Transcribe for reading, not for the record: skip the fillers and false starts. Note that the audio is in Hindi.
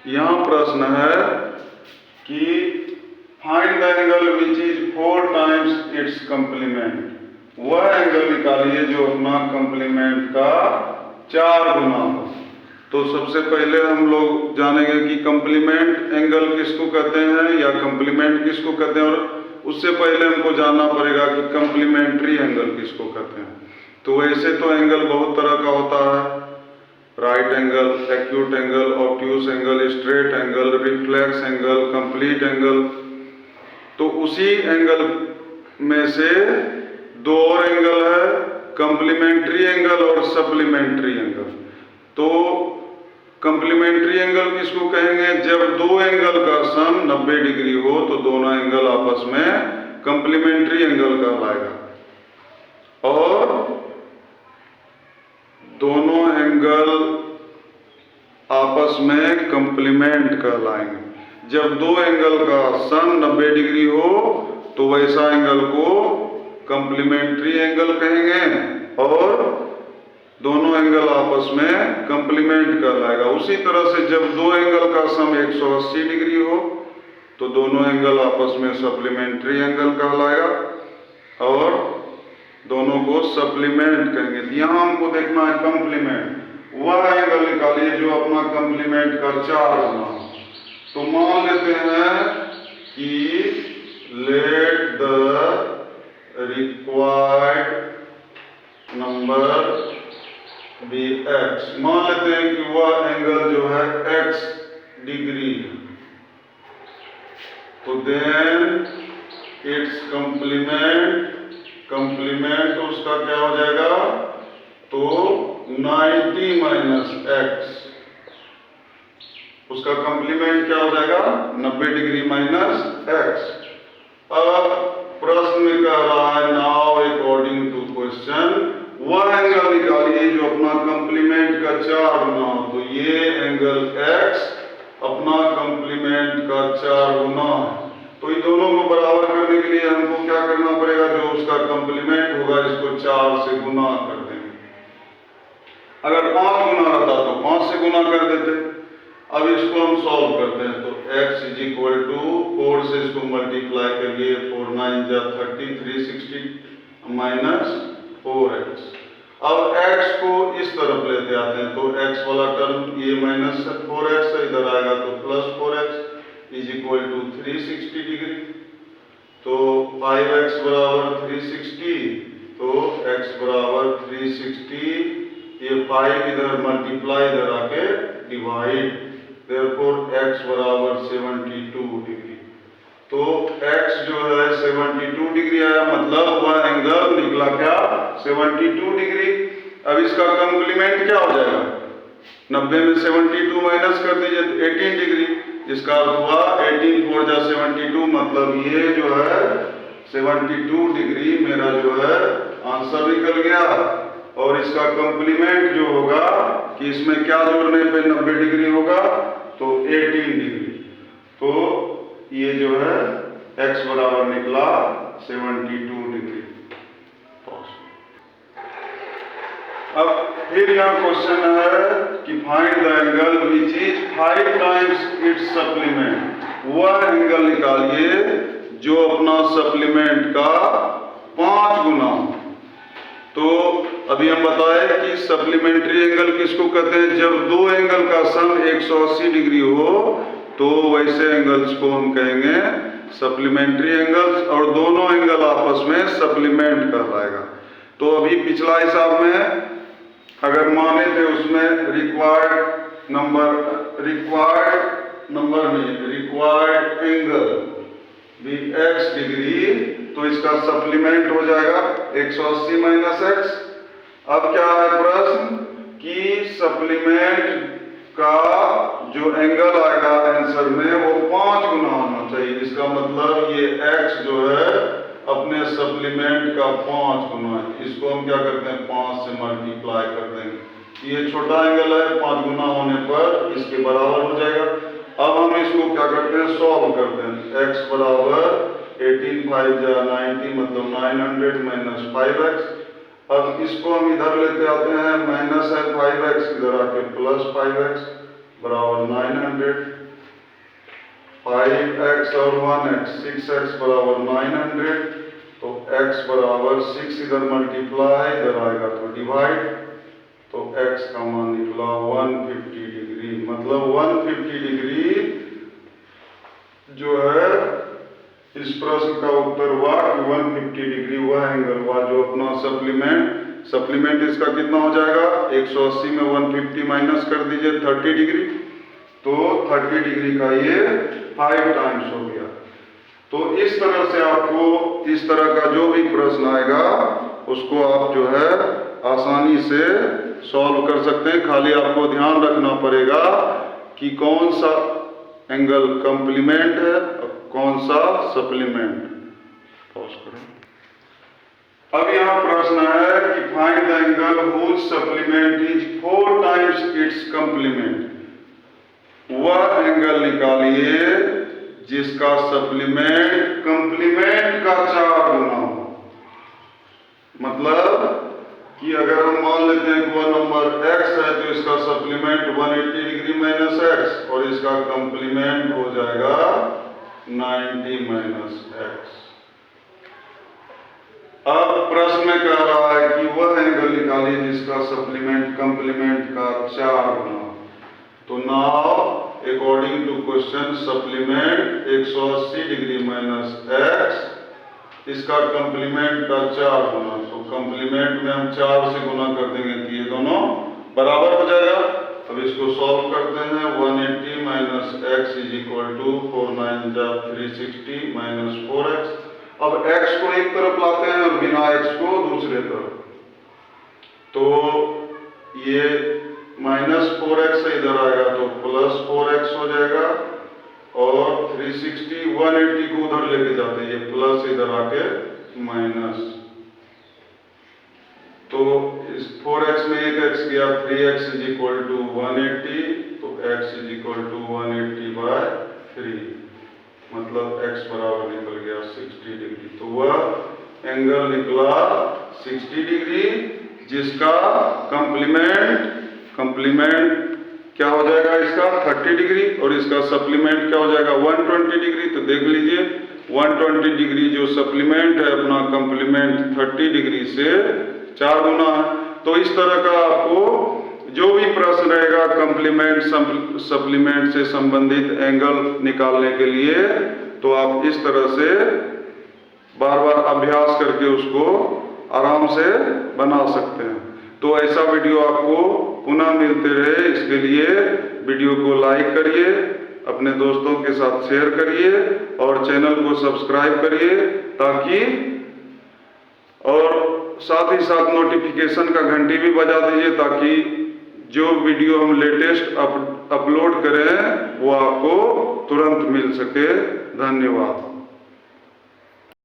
यहाँ प्रश्न है कि find the angle which is 4 times its complement. वह एंगल निकालिए जो अपना कंप्लीमेंट का 4 गुना हो। तो सबसे पहले हम लोग जानेंगे कि कंप्लीमेंट एंगल किसको कहते हैं या कंप्लीमेंट किसको कहते हैं, और उससे पहले हमको जानना पड़ेगा कि कंप्लीमेंट्री एंगल किसको कहते हैं। तो वैसे तो एंगल बहुत तरह का होता है, right angle, acute angle, obtuse angle, straight angle, reflex angle, complete angle. तो उसी एंगल में से दो और एंगल है, कंप्लीमेंट्री एंगल और सप्लीमेंट्री एंगल। तो कंप्लीमेंट्री एंगल किसको कहेंगे? जब दो एंगल का सम 90 डिग्री हो तो दोनों एंगल आपस में कंप्लीमेंट्री एंगल कहलाएगा। और दोनों एंगल आपस में कंप्लीमेंट कहलाएंगे। जब दो एंगल का सम 90 डिग्री हो तो वैसा एंगल को कंप्लीमेंट्री एंगल कहेंगे, और दोनों एंगल आपस में कंप्लीमेंट कहलाएगा। उसी तरह से जब दो एंगल का सम 180 डिग्री हो तो दोनों एंगल आपस में सप्लीमेंट्री एंगल कहलाएगा, और दोनों को सप्लीमेंट कहेंगे। यहाँ हमको देखना है कंप्लीमेंट, वह एंगल निकालिए जो अपना कंप्लीमेंट का 4 गुना हो। तो मान लेते हैं कि let the required number be x। मान लेते हैं कि वह एंगल जो है x डिग्री है, तो देन इट्स कंप्लीमेंट उसका क्या हो जाएगा? तो 90 माइनस x, उसका कंप्लीमेंट क्या हो जाएगा? 90 डिग्री माइनस x। अब प्रश्न में कह रहा है नाउ अकॉर्डिंग टू क्वेश्चन वह एंगल निकालिए जो अपना कंप्लीमेंट का 4 गुना हो। तो ये एंगल x अपना कंप्लीमेंट का 4 गुना है। तो इन दोनों को बराबर करने के लिए हमको क्या करना पड़ेगा? जो उसका कंप्लीमेंट होगा इसको 4 से गुना कर देंगे। अगर 5 गुना रहता तो 5 से गुना कर देते। अब इसको हम सॉल्व करते हैं। तो x इज इक्वल टू 4 से इसको मल्टीप्लाई करिए, 4 9 जा 30, 360 माइनस 4x। अब x को इस तरफ लेते आते हैं, तो x वाला टर्म ये माइनस 4x है, इधर आएगा तो plus 4x is equal to 360 degree. तो 5x बराबर 360, तो x बराबर 360, ये 5 इधर मल्टीप्लाई इधर आके डिवाइड, देयरफॉर x बराबर 72 डिग्री। तो x जो है 72 डिग्री आया, मतलब वह एंगल निकला क्या? 72 डिग्री। अब इसका कंप्लीमेंट क्या हो जाएगा? 90 में 72 माइनस कर दीजिए तो 18 डिग्री। इसका अर्थ हुआ 18 4 जा 72, मतलब ये जो है 72 डिग्री मेरा जो है आंसर निकल गया। और इसका कंप्लीमेंट जो होगा कि इसमें क्या जोड़ने पे 90 डिग्री होगा? तो 18 डिग्री। तो ये जो है x बराबर निकला 72 डिग्री। अब फिर यहाँ क्वेश्चन है कि find the angle which is 5 times it's supplement. वह एंगल निकालिए जो अपना सप्लीमेंट का 5 गुना हो। तो अभी हम बताए कि सप्लीमेंट्री एंगल किसको कहते हैं? जब दो एंगल का सम 180 डिग्री हो तो वैसे एंगल्स को हम कहेंगे सप्लीमेंट्री एंगल्स, और दोनों एंगल आपस में सप्लीमेंट कहलाएगा। तो अभी पिछला हिसाब में अगर माने थे उसमें रिक्वायर्ड नंबर में रिक्वायर्ड एंगल भी x डिग्री, तो इसका सप्लीमेंट हो जाएगा 180 माइनस x। अब क्या है प्रश्न कि सप्लीमेंट का जो एंगल आएगा आंसर में वो 5 गुना होना चाहिए। इसका मतलब ये x जो है अपने सप्लीमेंट का 5 गुना है। इसको हम क्या करते हैं? 5 से मल्टीप्लाई कर देंगे। ये छोटा एंगल है, 5 गुना होने पर इसके बराबर हो जाएगा। अब हम इसको क्या करते हैं? सॉल्व करते हैं। x बराबर 18 5 जा 90, मतलब 900 माइनस 5x। अब इसको हम इधर लेते आते हैं, माइनस है 5x, इधर आके प्लस 5x, बराबर 900, 5x और 1x 6x बराबर 900, तो x बराबर 6 इधर मल्टीप्लाई, इधर आएगा तो डिवाइड, तो x का मान निकला 150 डिग्री। मतलब 150 डिग्री जो है इस प्रश्न का उत्तर हुआ कि 150 डिग्री वह एंगल हुआ जो अपना सप्लीमेंट इसका कितना हो जाएगा, 180 में 150 माइनस कर दीजिए 30 डिग्री, तो 30 डिग्री का ये 5 टाइम्स हो गया। तो इस तरह से आपको इस तरह का जो भी प्रश्न आएगा उसको आप जो है आसानी से सॉल्व कर सकते हैं। खाली आपको ध्यान रखना पड़ेगा कि कौन सा एंगल कंप्लीमेंट है और कौन सा सप्लीमेंट। पॉज करो। अब यहाँ प्रश्न है कि find the angle whose supplement is 4 times its complement. वह एंगल निकालिए जिसका सप्लीमेंट कंप्लीमेंट का 4 गुना हो। मतलब कि अगर हम मान लेते हैं कि वह नंबर x है तो इसका सप्लीमेंट 180 डिग्री माइनस x और इसका कंप्लीमेंट हो जाएगा 90 माइनस x। अब प्रश्न में कह रहा है कि वह एंगल निकालिए जिसका सप्लीमेंट कंप्लीमेंट का 4 गुना। तो now according to question supplement 180 degree minus x, इसका कंप्लीमेंट का 4 गुना। तो कंप्लीमेंट में हम 4 से गुना कर देंगे तो ये दोनों बराबर हो जाएगा। अब इसको सॉल्व करते हैं। 180 minus x is equal to 4 9 जा 360 माइनस 4x। अब x को एक तरफ लाते हैं और बिना x को दूसरे तरफ, तो ये माइनस 4x से इधर आएगा तो प्लस 4x हो जाएगा और 360 180 को उधर लेके जाते हैं, ये प्लस इधर आके माइनस, तो इस 4x में एक x गया 3x इज इक्वल टू 180, तो x is equal to 180 by 3, मतलब x बराबर निकल गया 60 डिग्री। तो वह एंगल निकला 60 डिग्री जिसका कंप्लीमेंट क्या हो जाएगा, इसका 30 डिग्री और इसका सप्लीमेंट क्या हो जाएगा 120 डिग्री। तो देख लीजिए 120 डिग्री जो सप्लीमेंट है अपना कंप्लीमेंट 30 डिग्री से 4 गुना है। तो इस तरह का आपको जो भी प्रश्न रहेगा कंप्लीमेंट सप्लीमेंट से संबंधित एंगल निकालने के लिए, तो आप इस तरह से बार बार अभ्यास करके उसको आराम से बना सकते हैं। तो ऐसा वीडियो आपको पुनः मिलते रहे, इसके लिए वीडियो को लाइक करिए, अपने दोस्तों के साथ शेयर करिए और चैनल को सब्सक्राइब करिए ताकि, और साथ ही साथ नोटिफिकेशन का घंटी भी बजा दीजिए ताकि जो वीडियो हम लेटेस्ट अपलोड करें वो आपको तुरंत मिल सके। धन्यवाद।